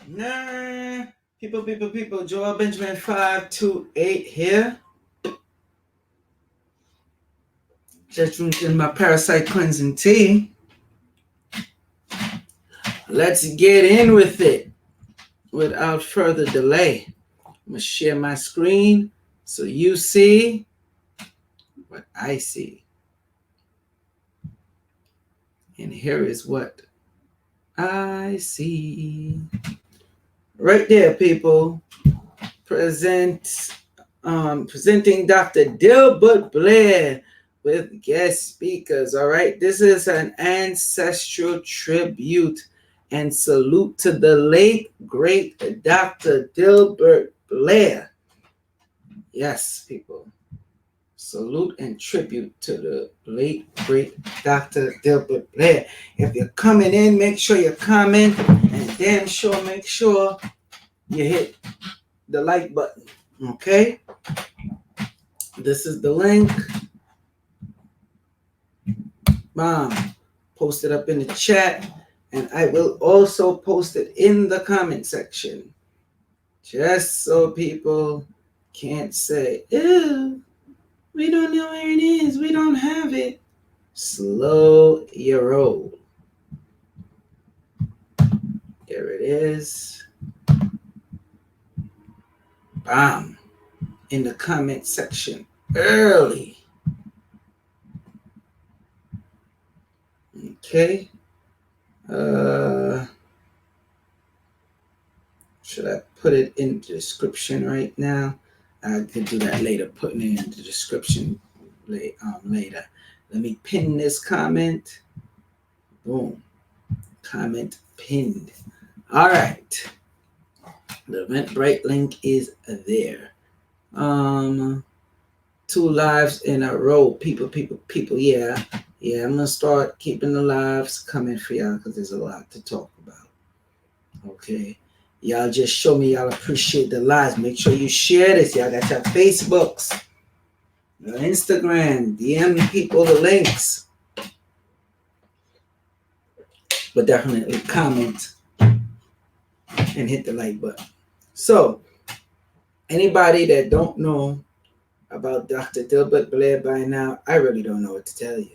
Nah, people. Joel Benjamin 528 here. Just drinking my parasite cleansing tea. Let's get in with it without further delay. I'm gonna share my screen so you see what I see. And here is what I see. Right there, people. Presenting Dr. DELBERT BLAIR with guest speakers. All right, this is an ancestral tribute and salute to the late great Dr. DELBERT BLAIR. Yes, people. Salute and tribute to the late great Dr. DELBERT BLAIR. If you're coming in, make sure you comment, and damn sure make sure you hit the like button. Okay? This is the link. Bam. Post it up in the chat. And I will also post it in the comment section. Just so people can't say, ew, we don't know where it is. We don't have it. Slow your roll. There it is. Bam. In the comment section. Early. Okay. Should I put it in the description right now? I could do that later, putting it in the description later. Let me pin this comment. Boom. Comment pinned. All right. The Eventbrite link is there. 2 lives in a row. People. Yeah. Yeah, I'm going to start keeping the lives coming for y'all because there's a lot to talk about. Okay. Y'all just show me y'all appreciate the lives. Make sure you share this. Y'all got your Facebooks, your Instagram, DM people the links. But definitely comment and hit the like button. So, anybody that don't know about Dr. DELBERT BLAIR by now, I really don't know what to tell you.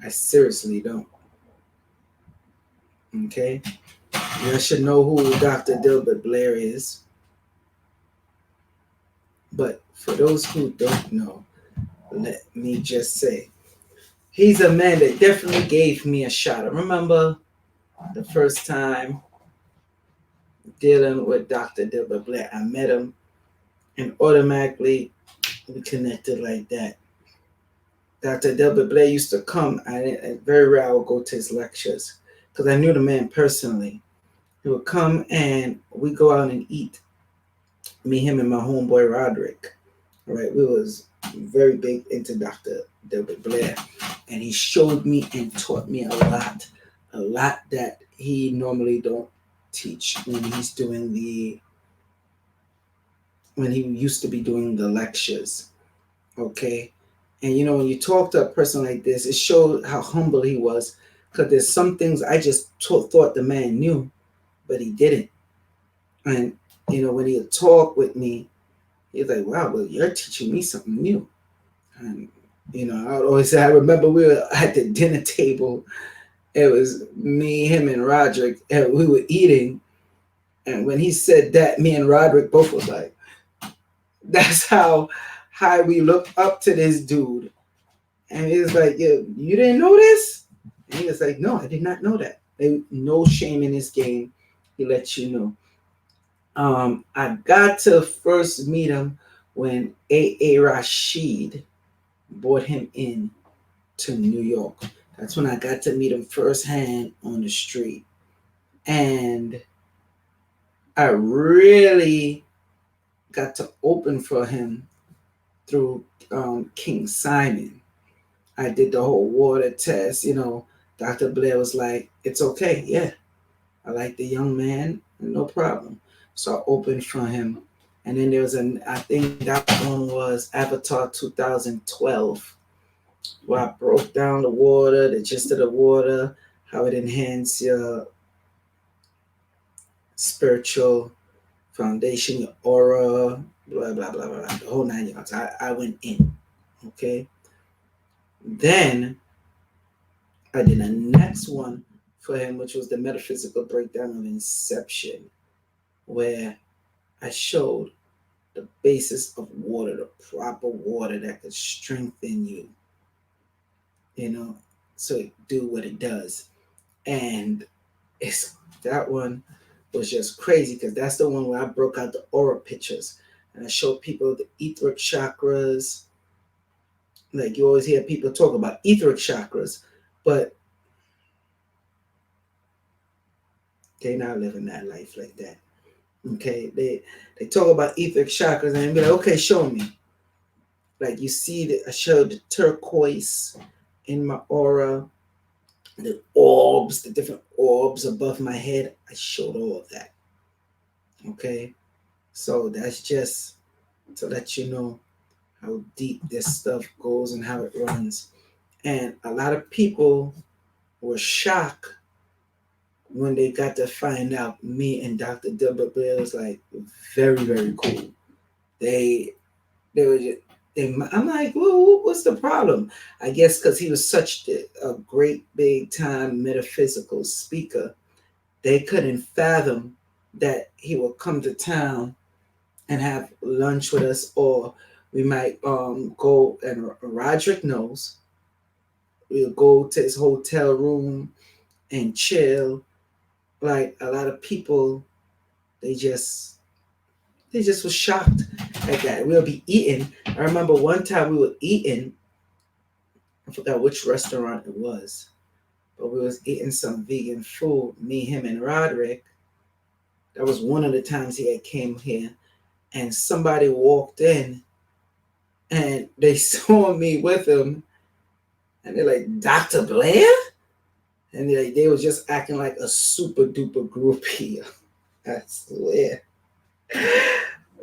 I seriously don't. Okay? You should know who Dr. DELBERT BLAIR is. But for those who don't know, let me just say, he's a man that definitely gave me a shot. I remember the first time dealing with Dr. DELBERT BLAIR. I met him and automatically we connected like that. Dr. DELBERT BLAIR used to come. Very rare I would go to his lectures because I knew the man personally. He would come and we go out and eat. Me, him, and my homeboy Roderick. All right, we was very big into Dr. DELBERT BLAIR, and he showed me and taught me a lot that he normally don't teach when he used to be doing the lectures. Okay. And when you talk to a person like this, it showed how humble he was, because there's some things I just thought the man knew, but he didn't. And when he would talk with me, he's like, wow, well, you're teaching me something new. And I would always say, I remember we were at the dinner table. It was me, him, and Roderick, and we were eating. And when he said that, me and Roderick both was like, that's how high we look up to this dude. And he was like, "Yeah, you didn't know this?" And he was like, "No, I did not know that." No shame in this game. He lets you know. I got to first meet him when A.A. Rashid brought him in to New York. That's when I got to meet him firsthand on the street. And I really got to open for him through King Simon. I did the whole water test. Dr. BLAIR was like, it's okay. Yeah, I like the young man. No problem. So I opened for him. And then there was I think that one was Avatar 2012, where I broke down the water, the gist of the water, how it enhances your spiritual foundation, your aura, blah, blah, blah, blah, the whole 9 yards. I went in. Okay. Then I did a next one for him, which was the metaphysical breakdown of inception, where I showed the basis of water, the proper water that could strengthen you, so it do what it does. And it's that one was just crazy because that's the one where I broke out the aura pictures and I showed people the etheric chakras. Like you always hear people talk about etheric chakras, but they not living that life like that. Okay, they talk about etheric chakras and be like, okay, show me. Like you see that I showed the turquoise in my aura, the orbs, the different orbs above my head. I showed all of that. Okay, so that's just to let you know how deep this stuff goes and how it runs. And a lot of people were shocked when they got to find out me and Dr. Delbert Blair was like very, very cool. They were just, I'm like, well, what's the problem? I guess because he was such a great big time metaphysical speaker, they couldn't fathom that he would come to town and have lunch with us, or we might go, and Roderick knows, we'll go to his hotel room and chill. Like a lot of people, they just were shocked at that. We'll be eating. I remember one time we were eating, I forgot which restaurant it was, but we was eating some vegan food, me, him, and Roderick. That was one of the times he had came here, and somebody walked in and they saw me with him and they're like, Dr. Blair? And they was just acting like a super duper groupie. I swear.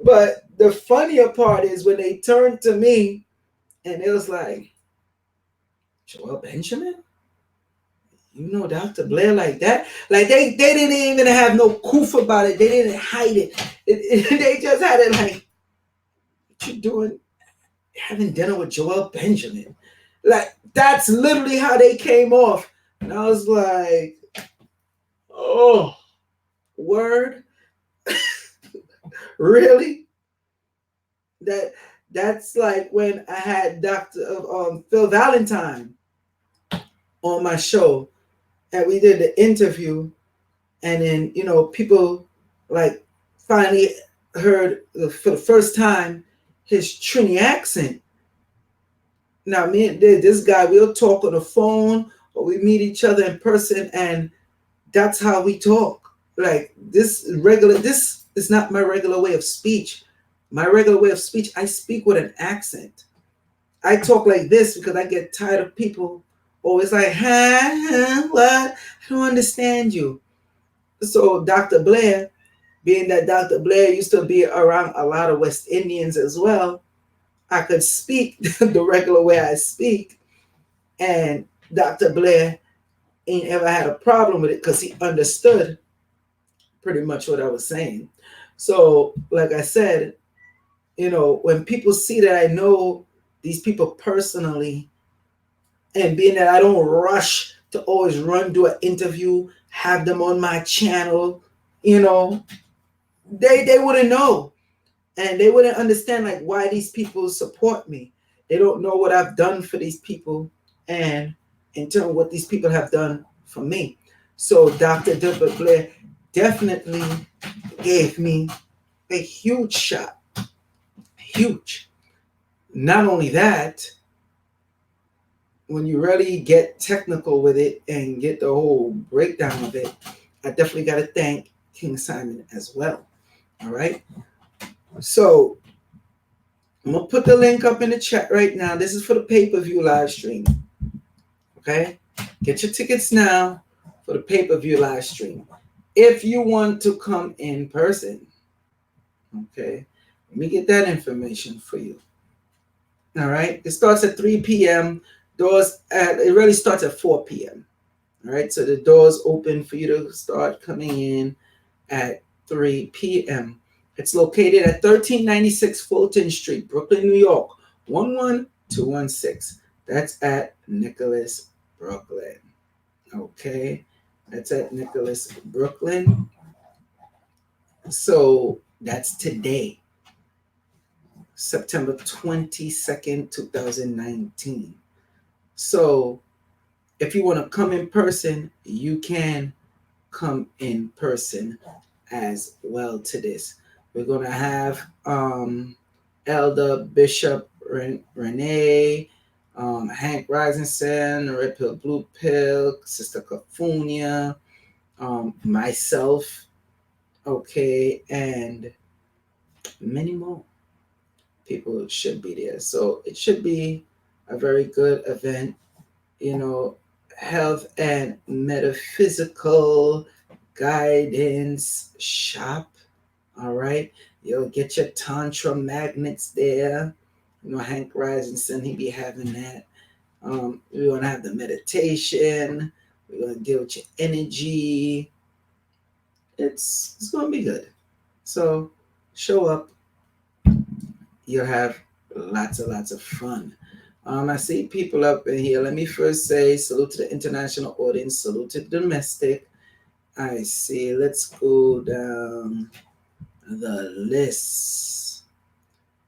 But the funnier part is when they turned to me and it was like, Joel Benjamin? You know Dr. Blair like that? Like they didn't even have no proof about it. They didn't hide it. They just had it like, what you doing having dinner with Joel Benjamin? Like that's literally how they came off. And I was like, oh, word? Really? That's like when I had Dr. Phil Valentine on my show, and we did the interview, and then people like finally heard for the first time his Trini accent. Now me and this guy, we'll talk on the phone or we meet each other in person, and that's how we talk. Like this is not my regular way of speech. My regular way of speech, I speak with an accent. I talk like this because I get tired of people always like, what? I don't understand you. So Dr. Blair, being that Dr. Blair used to be around a lot of West Indians as well, I could speak the regular way I speak. And Dr. Blair ain't ever had a problem with it because he understood pretty much what I was saying. So, like I said, when people see that I know these people personally, and being that I don't rush to always do an interview, have them on my channel, they wouldn't know. And they wouldn't understand like why these people support me. They don't know what I've done for these people and in turn what these people have done for me. So Dr. Delbert Blair definitely gave me a huge shot. Huge. Not only that, when you really get technical with it and get the whole breakdown of it, I definitely got to thank King Simon as well. All right. So I'm going to put the link up in the chat right now. This is for the pay-per-view live stream. Okay. Get your tickets now for the pay-per-view live stream. If you want to come in person, okay, let me get that information for you. All right. It starts at 3 p.m. It really starts at 4 p.m. All right. So the doors open for you to start coming in at p.m. It's located at 1396 Fulton Street, Brooklyn, New York, 11216. That's at Nicholas, Brooklyn. Okay, that's at Nicholas, Brooklyn. So that's today, September 22nd, 2019. So if you want to come in person, you can come in person as well to this. We're going to have Elder Bishop Renee, Hank Risenson, Red Pill, Blue Pill, Sister Cafunia, myself, okay, and many more people should be there. So it should be a very good event, you know, health and metaphysical guidance shop. All right. You'll get your Tantra magnets there. You know, Hank Risenson, he be having that. We're going to have the meditation. We're going to deal with your energy. It's going to be good. So show up. You'll have lots of fun. I see people up in here. Let me first say salute to the international audience, salute to the domestic. I see. Let's go down the list.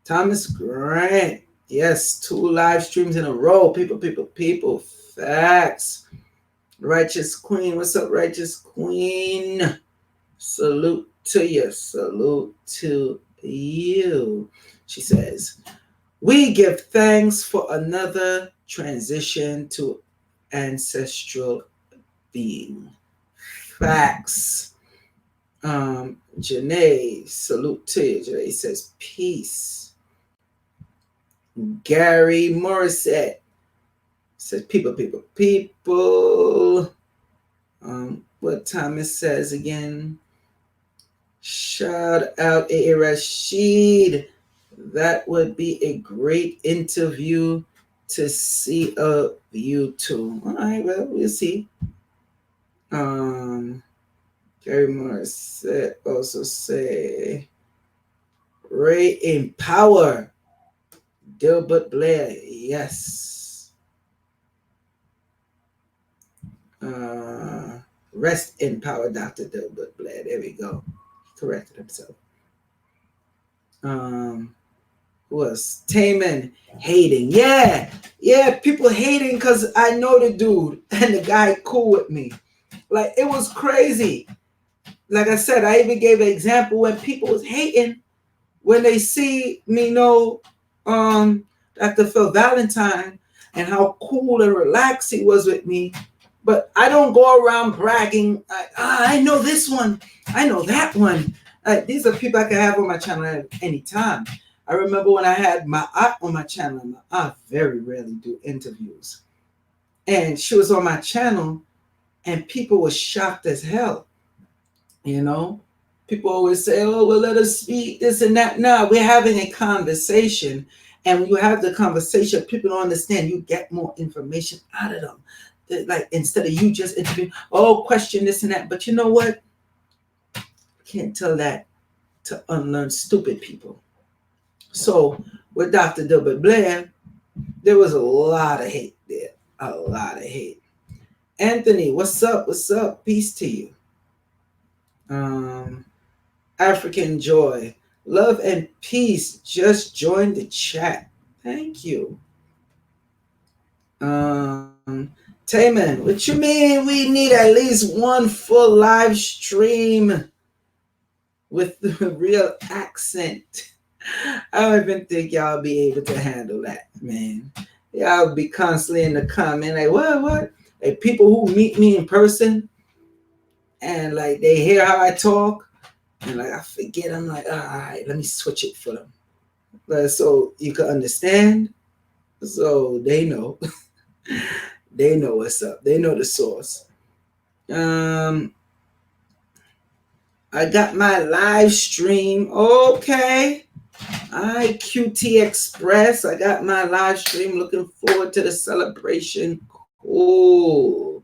Thomas Grant. Yes, 2 live streams in a row. People. Facts. Righteous Queen. What's up, Righteous Queen? Salute to you. Salute to you. She says, we give thanks for another transition to ancestral being. Facts. Janae, salute to you. Janae says, peace. Gary Morissette says, people. What Thomas says again. Shout out A. Rashid. That would be a great interview to see of you two. All right, well, we'll see. Gary Morris also say Ray in Power. DELBERT BLAIR, yes. Rest in power, Dr. DELBERT BLAIR. There we go. He corrected himself. Who was Taman hating? Yeah, people hating because I know the dude and the guy cool with me. Like, it was crazy. Like I said, I even gave an example when people was hating when they see me know Dr. Phil Valentine and how cool and relaxed he was with me. But I don't go around bragging, I know this one, I know that one. These are people I can have on my channel at any time. I remember when I had my aunt on my channel. My aunt very rarely do interviews. And she was on my channel and people were shocked as hell. You know, people always say, oh, well, let us speak, this and that. No, we're having a conversation. And when you have the conversation, people don't understand. You get more information out of them. Like, instead of you just interviewing, oh, question this and that. But you know what? I can't tell that to unlearn stupid people. So with Dr. DELBERT BLAIR, there was a lot of hate there. A lot of hate. Anthony, what's up? What's up? Peace to you. African Joy. Love and peace. Just join the chat. Thank you. Taman, what you mean we need at least one full live stream with the real accent? I don't even think y'all be able to handle that, man. Y'all be constantly in the comment like, what? Like, people who meet me in person and like they hear how I talk and like I forget, I'm like, all right, let me switch it for them. So you can understand. So they know. They know what's up. They know the source. I got my live stream. Okay. QT Express. I got my live stream. Looking forward to the celebration. Cool.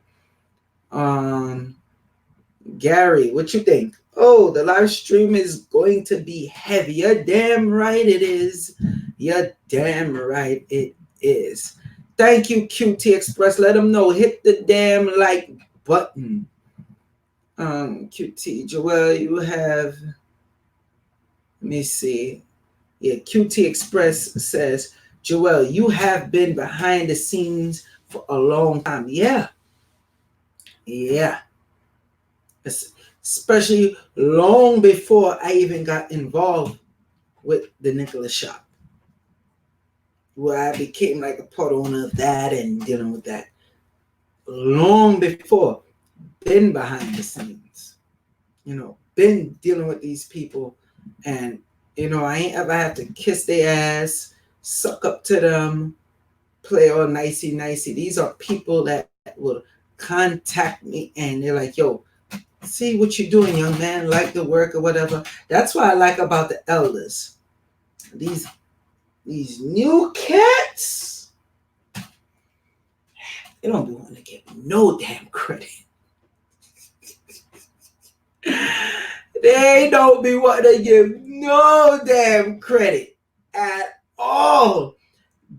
Gary, what you think? Oh, the live stream is going to be heavy. You're damn right it is. You're damn right it is. Thank you, QT Express. Let them know. Hit the damn like button. QT Joel, you have. Let me see. Yeah, QT Express says, Joel, you have been behind the scenes for a long time. Yeah, yeah. Especially long before I even got involved with the Nicholas shop, where I became like a part owner of that and dealing with that. Long before, been behind the scenes, been dealing with these people, and I ain't ever had to kiss their ass, suck up to them, play all nicey nicey. These are people that will contact me and they're like, yo, see what you're doing, young man, like the work or whatever. That's what I like about the elders. These new cats, they don't be wanting to get no damn credit. They don't be wanting to give no damn credit at all.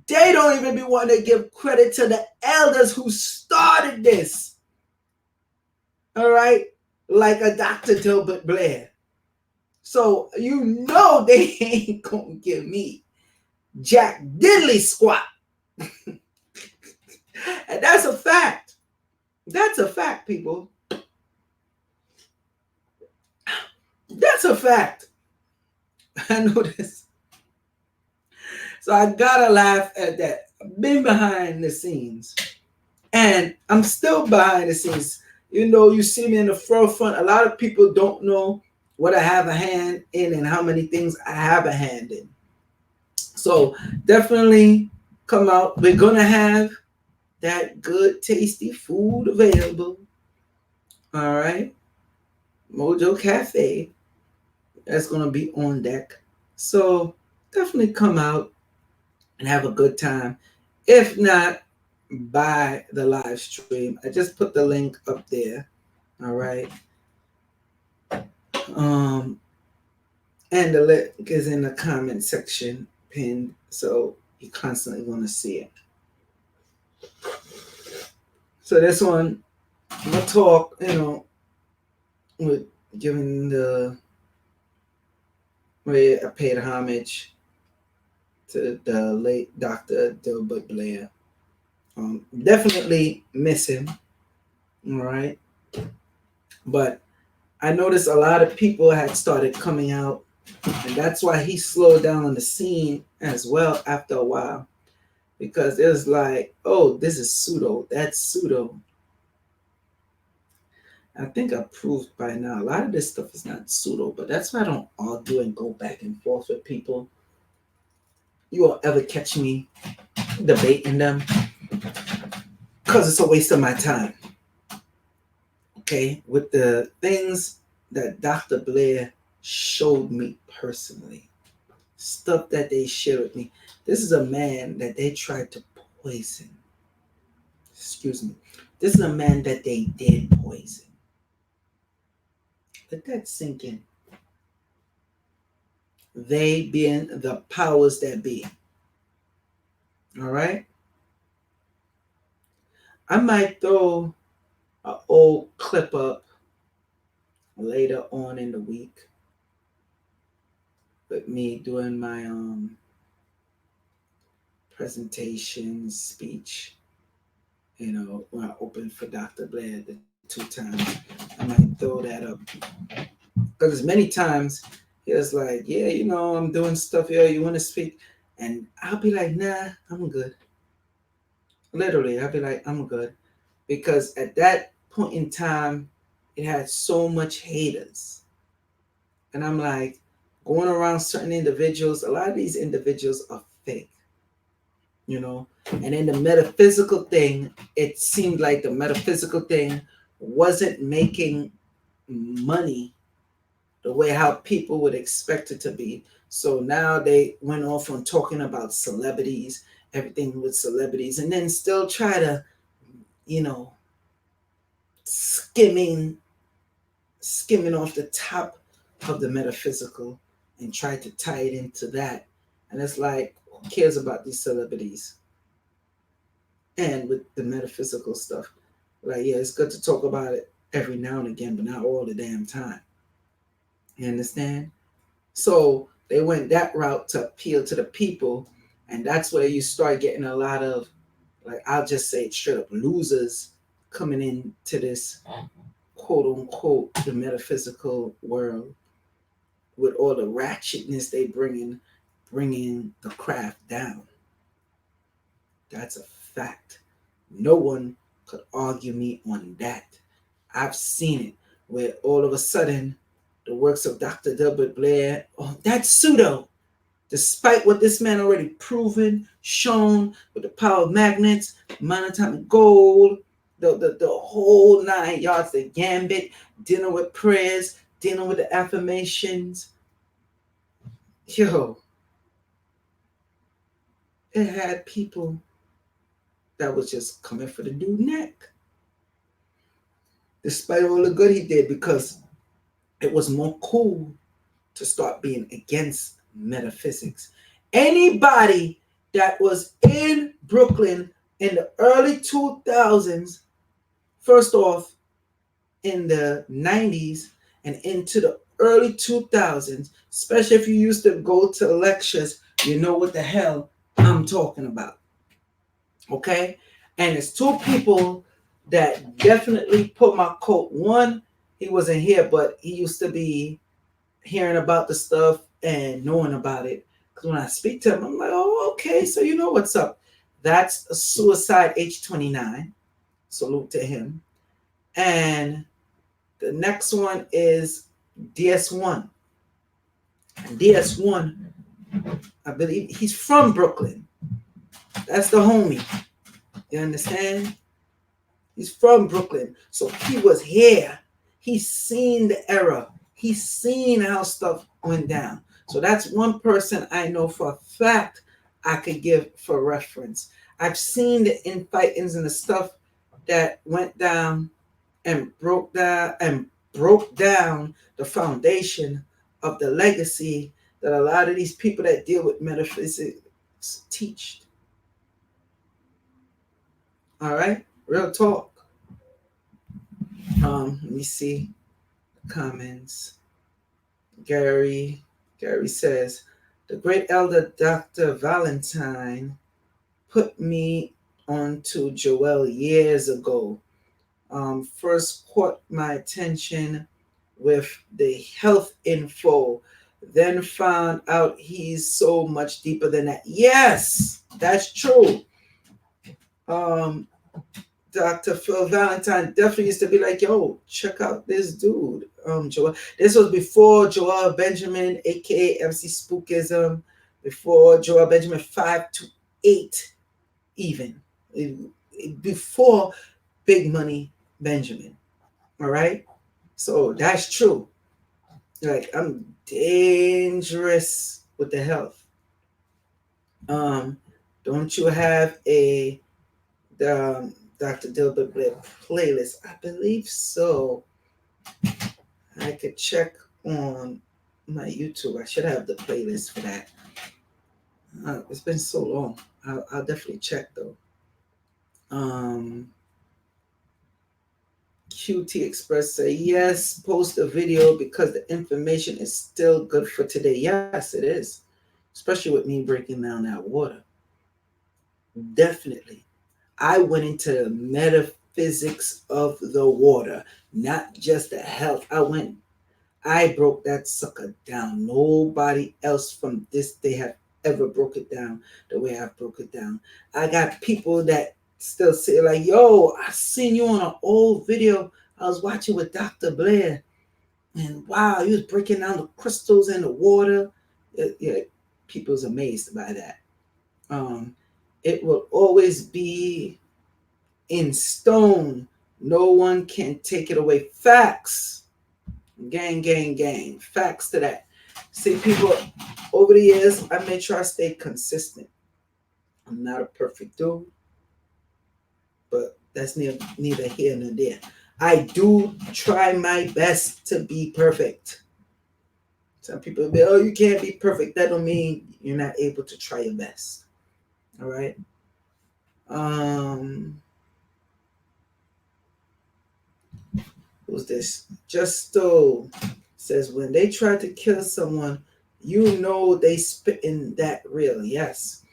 They don't even be wanting to give credit to the elders who started this. All right? Like a Dr. DELBERT Blair. So they ain't gonna give me jack diddly squat. And that's a fact. That's a fact, people. That's a fact. I know this. So I gotta laugh at that. I've been behind the scenes. And I'm still behind the scenes. You see me in the forefront. A lot of people don't know what I have a hand in and how many things I have a hand in. So definitely come out. We're going to have that good, tasty food available. All right. Mojo Cafe. That's going to be on deck. So definitely come out and have a good time. If not, buy the live stream. I just put the link up there. All right. And the link is in the comment section pinned, so you're constantly going to see it. So this one, I'm going to talk, with giving where I paid homage to the late Dr. DELBERT Blair. Definitely miss him, all right? But I noticed a lot of people had started coming out, and that's why he slowed down on the scene as well after a while, because it was like, oh, this is pseudo, that's pseudo. I think I proved by now a lot of this stuff is not pseudo, but that's why I don't argue and go back and forth with people. You won't ever catch me debating them because it's a waste of my time. Okay, with the things that Dr. Blair showed me personally, stuff that they shared with me. This is a man that they tried to poison. Excuse me. This is a man that they did poison. Let that sink in. They being the powers that be. All right? I might throw an old clip up later on in the week with me doing my presentation speech, when I opened for Dr. Blair the 2 times. I might throw that up. Because many times he was like, yeah, I'm doing stuff here. You want to speak? And I'll be like, nah, I'm good. Literally, I'll be like, I'm good. Because at that point in time, it had so much haters. And I'm like, going around certain individuals, a lot of these individuals are fake. And in the metaphysical thing, it seemed like the metaphysical thing wasn't making money the way how people would expect it to be. So now they went off on talking about celebrities, everything with celebrities, and then still try to, skimming skimming off the top of the metaphysical and tried to tie it into that. And it's like, who cares about these celebrities? And with the metaphysical stuff, like, yeah, it's good to talk about it every now and again, but not all the damn time. You understand? So they went that route to appeal to the people, and that's where you start getting a lot of, like, I'll just say it straight up, losers coming into this quote unquote the metaphysical world with all the ratchetness they bringing the craft down. That's a fact. No one could argue me on that. I've seen it where all of a sudden the works of Dr. Delbert Blair, oh, that's pseudo. Despite what this man already proven, shown with the power of magnets, monatomic gold, the whole 9 yards, the gambit, dealing with prayers, dealing with the affirmations. Yo, it had people that was just coming for the dude neck. Despite all the good he did, because it was more cool to start being against metaphysics. Anybody that was in Brooklyn in the early 2000s, first off, in the 90s and into the early 2000s, especially if you used to go to lectures, you know what the hell I'm talking about. Okay? And it's two people that definitely put my coat. One, he wasn't here, but he used to be hearing about the stuff and knowing about it. Because when I speak to him, I'm like, oh, okay, so you know what's up. That's a Suicide H29. Salute to him. And the next one is DS1. And DS1, I believe he's from Brooklyn. That's the homie. You understand? He's from Brooklyn. So he was here. He's seen the era. He's seen how stuff went down. So that's one person I know for a fact I could give for reference. I've seen the infightings and the stuff that went down and broke down the foundation of the legacy that a lot of these people that deal with metaphysics teach. All right, real talk. Let me see the comments. Gary says, the great elder Dr. Valentine put me onto Joel years ago. First caught my attention with the health info, then found out he's so much deeper than that. Yes, that's true. Dr. Phil Valentine definitely used to be like, yo, check out this dude. Joel. This was before Joel Benjamin, aka MC Spookism, before Joel Benjamin 5 to 8, even. Before Big Money Benjamin. All right? So that's true. Like, I'm dangerous with the health. Don't you have the Dr. Delbert Blair playlist? I believe so. I could check on my YouTube. I should have the playlist for that. It's been so long. I'll definitely check though. QT Express say yes, post a video because the information is still good for today. Yes, it is. Especially with me breaking down that water. Definitely. I went into metaphysics of the water, not just the health. I broke that sucker down. Nobody else from this day have ever broke it down the way I broke it down. I got people that still say like, yo, I seen you on an old video I was watching with Dr. Blair. And wow, you was breaking down the crystals in the water. Yeah, people's amazed by that. It will always be in stone. No one can take it away. Facts. Gang. Facts to that. See, people, over the years, I made sure I stayed consistent. I'm not a perfect dude, but that's neither here nor there. I do try my best to be perfect. Some people be, oh, you can't be perfect. That don't mean you're not able to try your best. All right. Who's this? Justo says when they try to kill someone, you know they spitting that real. Yes.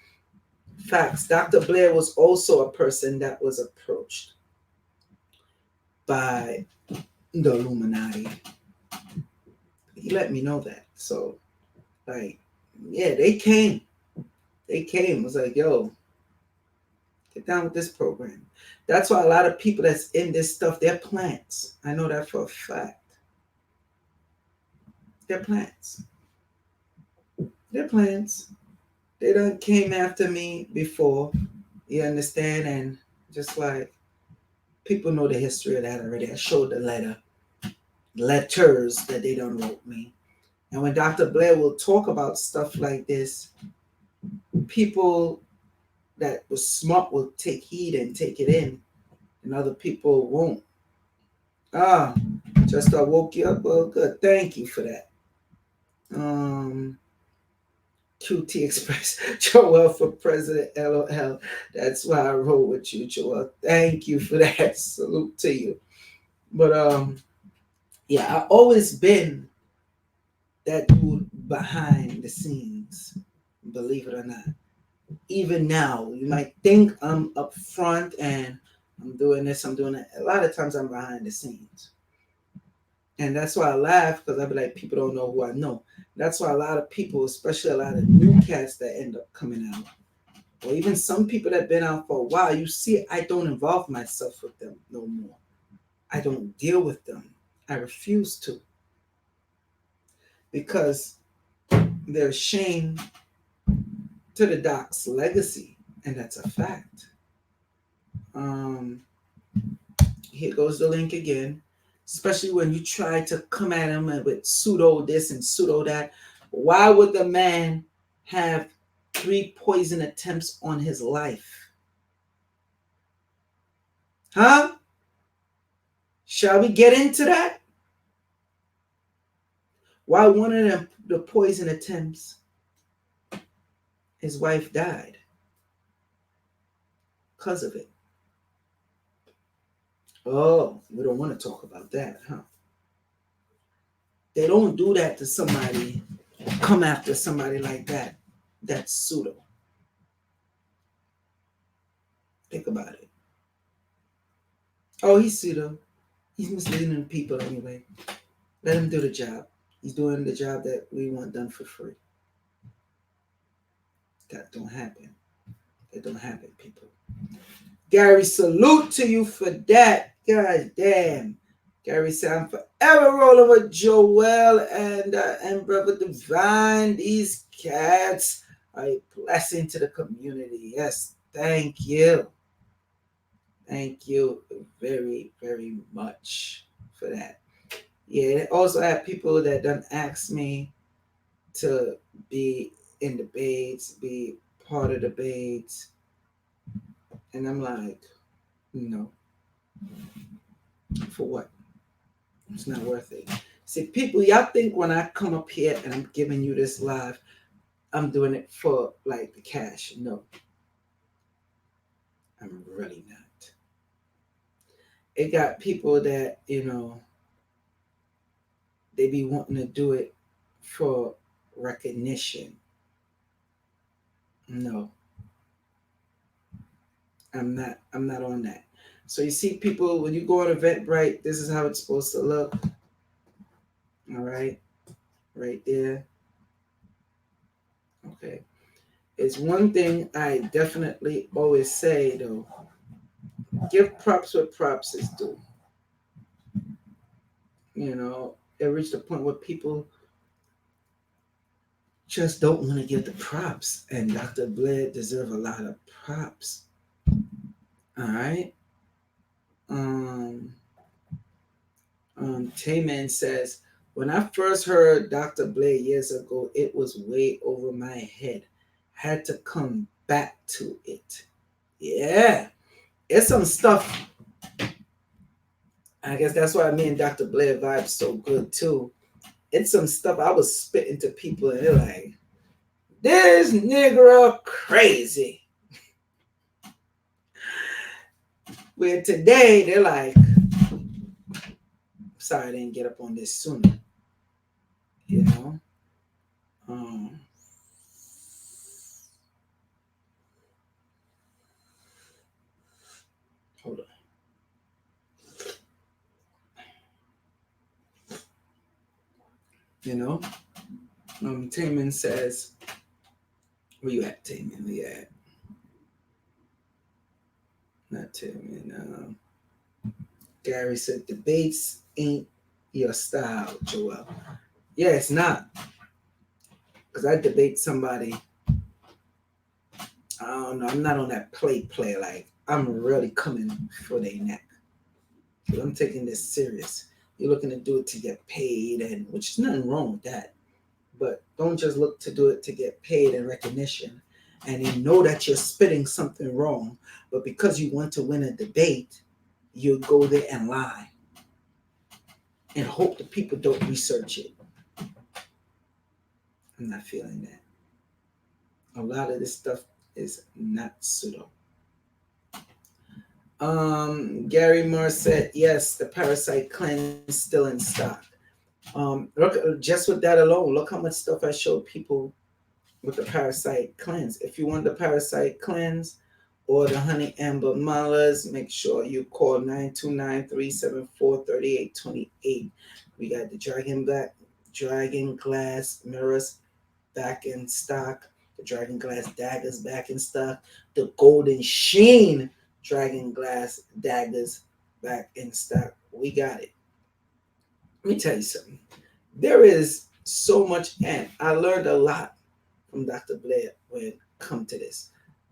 Facts. Dr. Blair was also a person that was approached by the Illuminati. He let me know that. So, like, yeah, they came. They came. It was like, yo, get down with this program. That's why a lot of people that's in this stuff, they're plants. I know that for a fact. They're plants. They're plants. They done came after me before. You understand? And just like people know the history of that already. I showed the letters that they done wrote me. And when Dr. Blair will talk about stuff like this, people that was smart will take heed and take it in, and other people won't. Ah, just I woke you up. Well, good. Thank you for that. QT Express, Joel for President, LOL. That's why I roll with you, Joel. Thank you for that. Salute to you. But yeah, I always been that dude behind the scenes, believe it or not. Even now, you might think I'm up front and I'm doing this, I'm doing that. A lot of times I'm behind the scenes. And that's why I laugh, because I be like, people don't know who I know. That's why a lot of people, especially a lot of new cats that end up coming out, or even some people that have been out for a while, you see, I don't involve myself with them no more. I don't deal with them. I refuse to. Because they're ashamed to the doc's legacy. And that's a fact. Here goes the link again. Especially when you try to come at him with pseudo this and pseudo that. Why would the man have 3 poison attempts on his life? Huh? Shall we get into that? Why one of them, the poison attempts, his wife died because of it. Oh, we don't want to talk about that, huh? They don't do that to somebody, come after somebody like that. That's pseudo. Think about it. Oh, he's pseudo. He's misleading people anyway. Let him do the job. He's doing the job that we want done for free. That don't happen. That don't happen, people. Gary, salute to you for that. God damn. Gary said, I'm forever rolling with Joel and Brother Divine. These cats are a blessing to the community. Yes, thank you. Thank you very, very much for that. Yeah, also have people that done ask me to be in debates, be part of debates. And I'm like, no. For what? It's not worth it. See, people, y'all think when I come up here and I'm giving you this live, I'm doing it for like the cash. No. I'm really not. It got people that, they be wanting to do it for recognition. No. I'm not on that. So you see people, when you go on Eventbrite, this is how it's supposed to look. All right. Right there. Okay. It's one thing I definitely always say though. Give props where props is due. It reached a point where people just don't want to give the props. And Dr. Blair deserves a lot of props. All right. Tayman says, when I first heard Dr. Blair years ago, it was way over my head. Had to come back to it. Yeah. It's some stuff I guess that's why me and Dr. Blair vibe so good too. It's some stuff I was spitting to people and they're like, this nigga crazy. Where today they're like, sorry I didn't get up on this sooner. You know? Um, hold on. You know? Taman says, where you at, Taman? Where you at? Not Taman. Gary said, debates ain't your style, Joel. Yeah, it's not. Because I debate somebody, I don't know, I'm not on that play. Like, I'm really coming for their neck. Because I'm taking this serious. You're looking to do it to get paid, and which is nothing wrong with that. But don't just look to do it to get paid and recognition. And you know that you're spitting something wrong, but because you want to win a debate, you go there and lie and hope that people don't research it. I'm not feeling that. A lot of this stuff is not pseudo. Gary Moore said, yes, the parasite cleanse still in stock. Look, just with that alone, look how much stuff I showed people with the parasite cleanse. If you want the parasite cleanse or the honey amber malas, make sure you call 929-374-3828. We got the dragon glass mirrors back in stock, the dragon glass daggers back in stock, the golden sheen dragon glass daggers back in stock. We got it. Let me tell you something. There is so much, and I learned a lot from Dr. Blair when it come to this.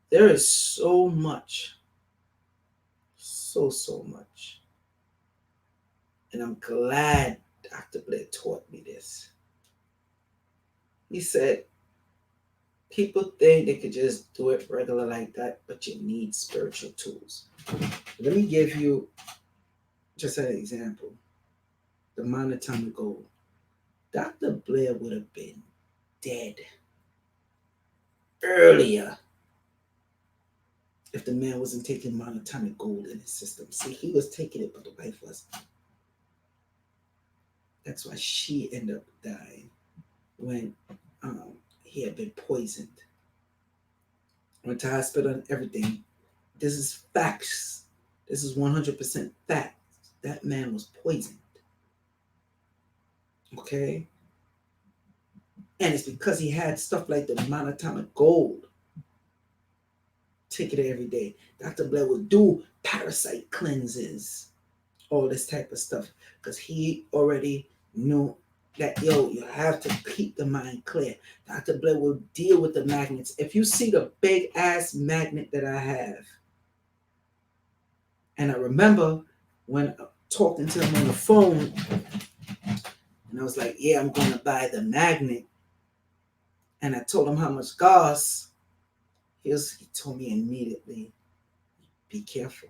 There is so much, so much. And I'm glad Dr. Blair taught me this. He said, people think they could just do it regular like that, but you need spiritual tools. Let me give you just an example. The monotonic gold. Dr. Blair would have been dead earlier if the man wasn't taking monotonic gold in his system. See, he was taking it, but the wife wasn't. That's why she ended up dying when he had been poisoned. Went to hospital and everything. This is facts. This is 100% fact. That man was poisoned. Okay? And it's because he had stuff like the monatomic gold. Take it every day. Dr. Blair would do parasite cleanses, all this type of stuff, because he already knew that, you have to keep the mind clear. Dr. Blair will deal with the magnets. If you see the big ass magnet that I have, and I remember when talking to him on the phone, and I was like, yeah, I'm going to buy the magnet. And I told him how much costs. He told me immediately, be careful.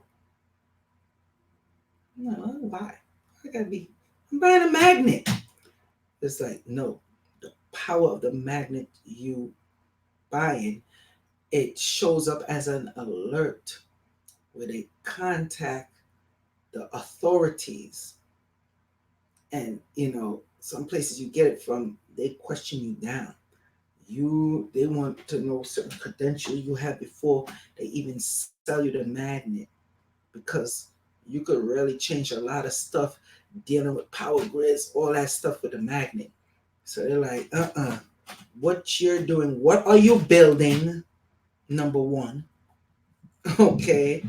No, why? I'm buying a magnet. It's like, no, the power of the magnet you buying, it shows up as an alert where they contact the authorities. And, some places you get it from, they question you down. They want to know certain credentials you had before they even sell you the magnet, because you could really change a lot of stuff dealing with power grids, all that stuff with the magnet. So they're like, what you're doing, what are you building? Number one. Okay.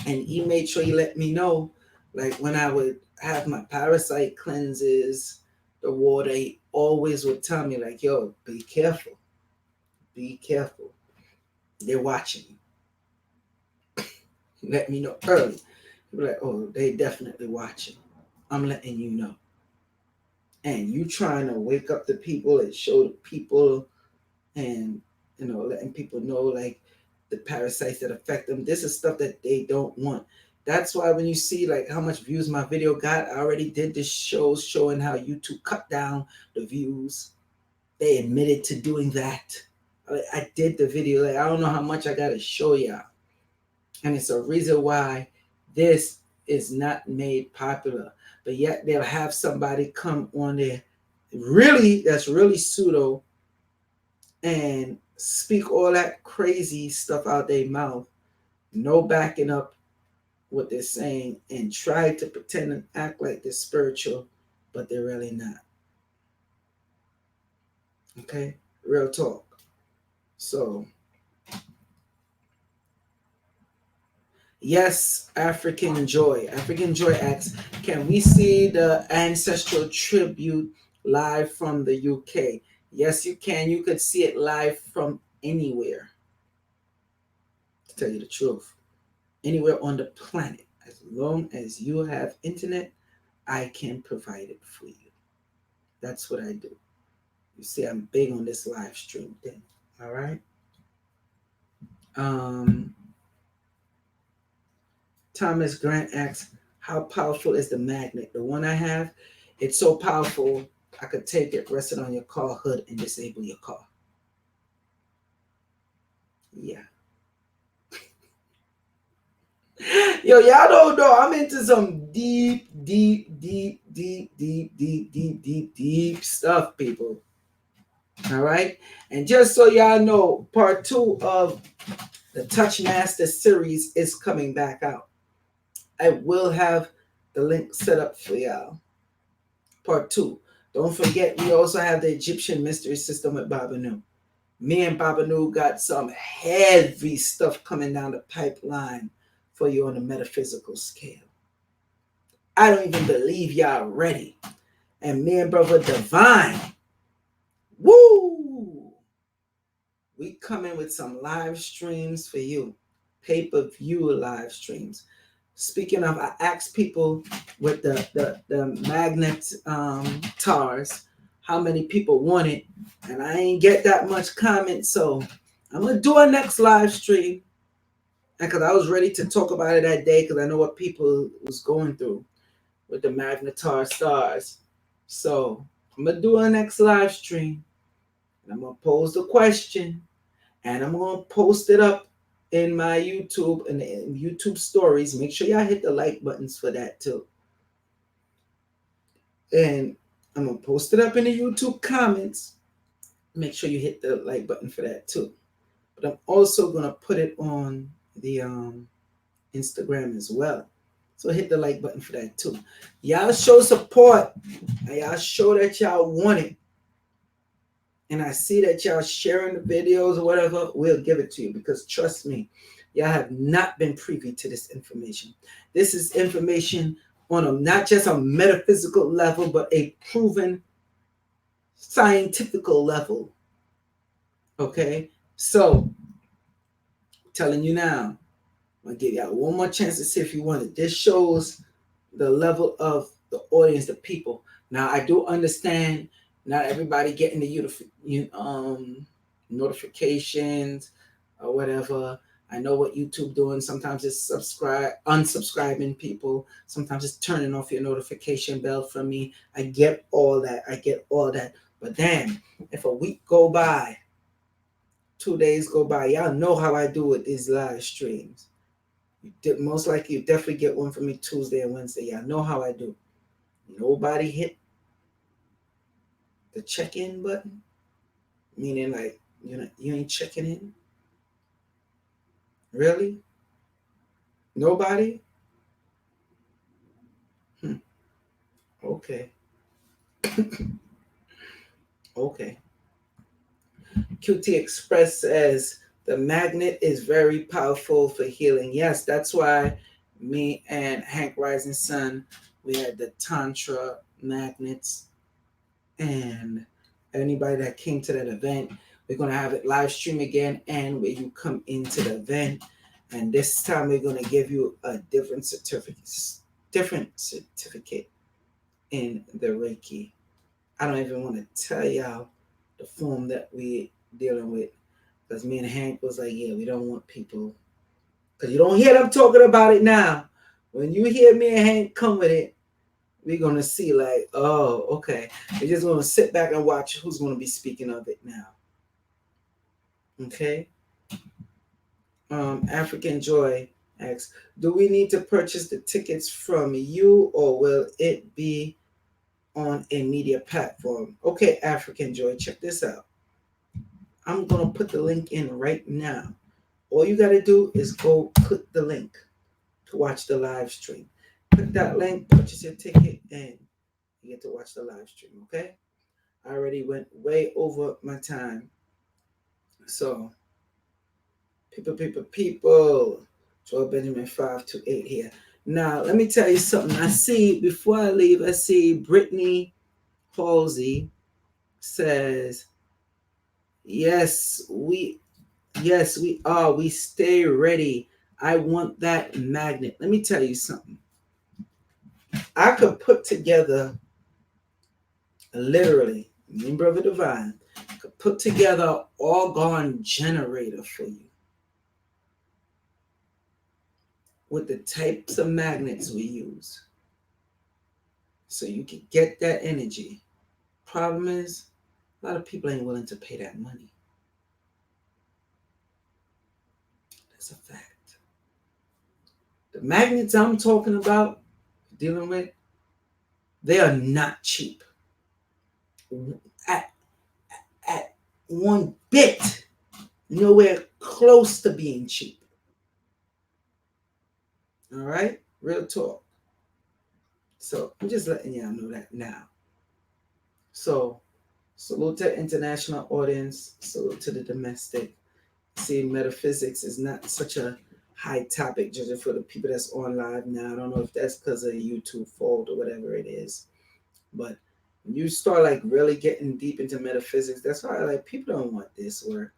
And he made sure he let me know, like when I would have my parasite cleanses, the water, he always would tell me, like, yo, be careful. Be careful. They're watching you. Let me know early. He'd be like, oh, they definitely watching. I'm letting you know. And you trying to wake up the people and show the people and, letting people know, like, the parasites that affect them. This is stuff that they don't want. That's why when you see like how much views my video got, I already did this show showing how YouTube cut down the views. They admitted to doing that. I did the video. Like, I don't know how much I gotta show y'all. And it's a reason why this is not made popular. But yet they'll have somebody come on there that's really pseudo and speak all that crazy stuff out their mouth, no backing up what they're saying, and try to pretend and act like they're spiritual, but they're really not. Okay? Real talk. So, yes, African Joy. African Joy asks, can we see the Ancestral Tribute live from the UK? Yes, you can. You could see it live from anywhere, to tell you the truth. Anywhere on the planet. As long as you have internet, I can provide it for you. That's what I do. You see, I'm big on this live stream thing. All right. Thomas Grant asks, how powerful is the magnet? The one I have, it's so powerful, I could take it, rest it on your car hood, and disable your car. Yeah. Yo, y'all don't know. I'm into some deep stuff, people. All right. And just so y'all know, part 2 of the Touch Master series is coming back out. I will have the link set up for y'all. Part 2. Don't forget, we also have the Egyptian Mystery System with Babanu. Me and Babanu got some heavy stuff coming down the pipeline for you on the metaphysical scale. I don't even believe y'all ready. And me and Brother Divine, woo! We coming with some live streams for you. Pay-per-view live streams. Speaking of, I asked people with the magnet tars how many people want it, and I ain't get that much comment, so I'm gonna do a next live stream. And because I was ready to talk about it that day, because I know what people was going through with the magnetar stars. So I'm gonna do a next live stream, and I'm gonna pose the question, and I'm gonna post it up in my YouTube and YouTube stories. Make sure y'all hit the like buttons for that too. And I'm gonna post it up in the YouTube comments. Make sure you hit the like button for that too. But I'm also gonna put it on the Instagram as well. So hit the like button for that too. Y'all show support and y'all show that y'all want it. And I see that y'all sharing the videos or whatever, we'll give it to you, because trust me, y'all have not been privy to this information. This is information on not just a metaphysical level, but a proven scientific level. Okay? So, telling you now, I'm going to give y'all one more chance to see if you want it. This shows the level of the audience, the people. Now, I do understand not everybody getting the notifications or whatever. I know what YouTube doing. Sometimes it's unsubscribing people. Sometimes it's turning off your notification bell from me. I get all that. But then, if a week go by, 2 days go by, y'all know how I do with these live streams. Most likely, you definitely get one from me Tuesday and Wednesday. Y'all know how I do. Nobody hit the check-in button, meaning like you ain't checking in. Really? Nobody? Okay. Okay. QT Express says the magnet is very powerful for healing. Yes, that's why me and Hank Rising Sun, we had the Tantra magnets. And anybody that came to that event, we're going to have it live stream again, and where you come into the event. And this time we're going to give you a different certificate in the Reiki. I don't even want to tell y'all the form that we dealing with, because me and Hank was like, yeah, we don't want people, because you don't hear them talking about it now, When you hear me and Hank come with it, we're gonna see like, oh, okay. We're just gonna sit back and watch who's gonna be speaking of it now. Okay. African Joy asks, do we need to purchase the tickets from you or will it be on a media platform? Okay, African Joy, check this out. I'm gonna put the link in right now. All you gotta do is go click the link to watch the live stream. Click that link, purchase your ticket, and you get to watch the live stream. Okay? I already went way over my time. So, people. Joel Benjamin 528 here. Now, let me tell you something. I see, before I leave, I see Brittany Halsey says, yes, we are. We stay ready. I want that magnet. Let me tell you something. I could put together, literally, me and Brother Divine, could put together an orgone generator for you with the types of magnets we use. So you can get that energy. Problem is, a lot of people ain't willing to pay that money. That's a fact. The magnets I'm talking about, dealing with, they are not cheap. At, at one bit, nowhere close to being cheap. All right? Real talk. So I'm just letting y'all know that now. So salute to the international audience, salute to the domestic. See, metaphysics is not such a high topic, judging for the people that's on live now. I don't know if that's because of YouTube fault or whatever it is. But when you start like really getting deep into metaphysics, that's why like people don't want this work.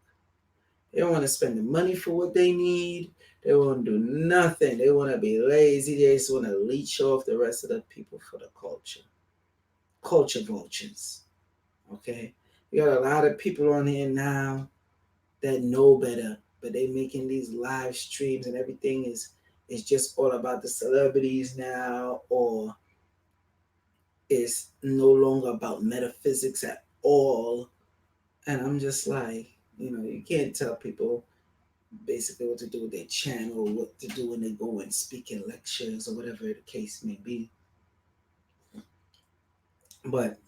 They don't want to spend the money for what they need. They won't do nothing. They want to be lazy. They just want to leech off the rest of the people for the culture. Culture vultures. Okay? You got a lot of people on here now that know better, but they making these live streams and everything is just all about the celebrities now, or it's no longer about metaphysics at all. And I'm just like, you can't tell people basically what to do with their channel, what to do when they go and speak in lectures or whatever the case may be. But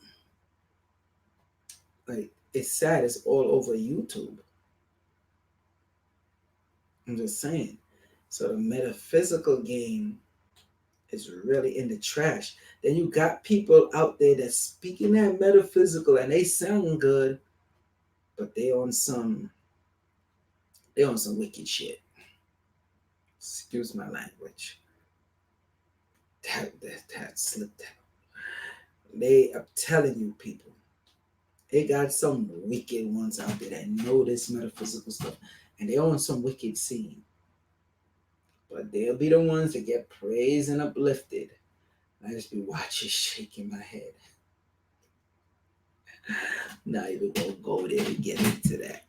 like, it's sad, it's all over YouTube. I'm just saying. So the metaphysical game is really in the trash. Then you got people out there that's speaking that metaphysical and they sound good, but they on some wicked shit. Excuse my language. That slipped out. They are telling you, people, they got some wicked ones out there that know this metaphysical stuff, and they on some wicked scene. But they'll be the ones that get praised and uplifted. I just be watching, shaking my head. Not even gonna go there and get into that.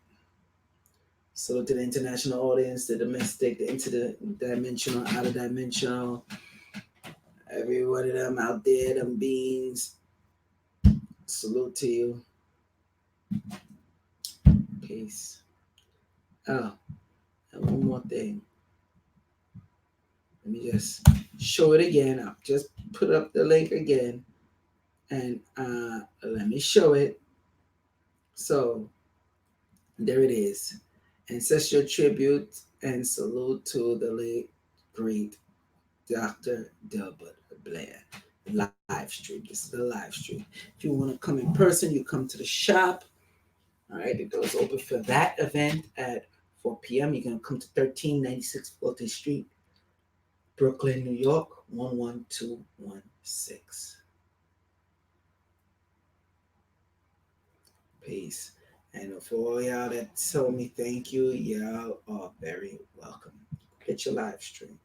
So to the international audience, the domestic, the interdimensional, out of dimensional, every one of them out there, them beings, salute to you. Peace. Oh, and one more thing. Let me just show it again. I'll just put up the link again. And let me show it. So there it is. Ancestral Tribute and Salute to the late, great Dr. Delbert Blair. Live stream. This is the live stream. If you want to come in person, you come to the shop. All right, the doors open for that event at 4 p.m. You're going to come to 1396 Fulton Street, Brooklyn, New York, 11216. Peace. And for all y'all that told me thank you, y'all are very welcome. Get your live stream.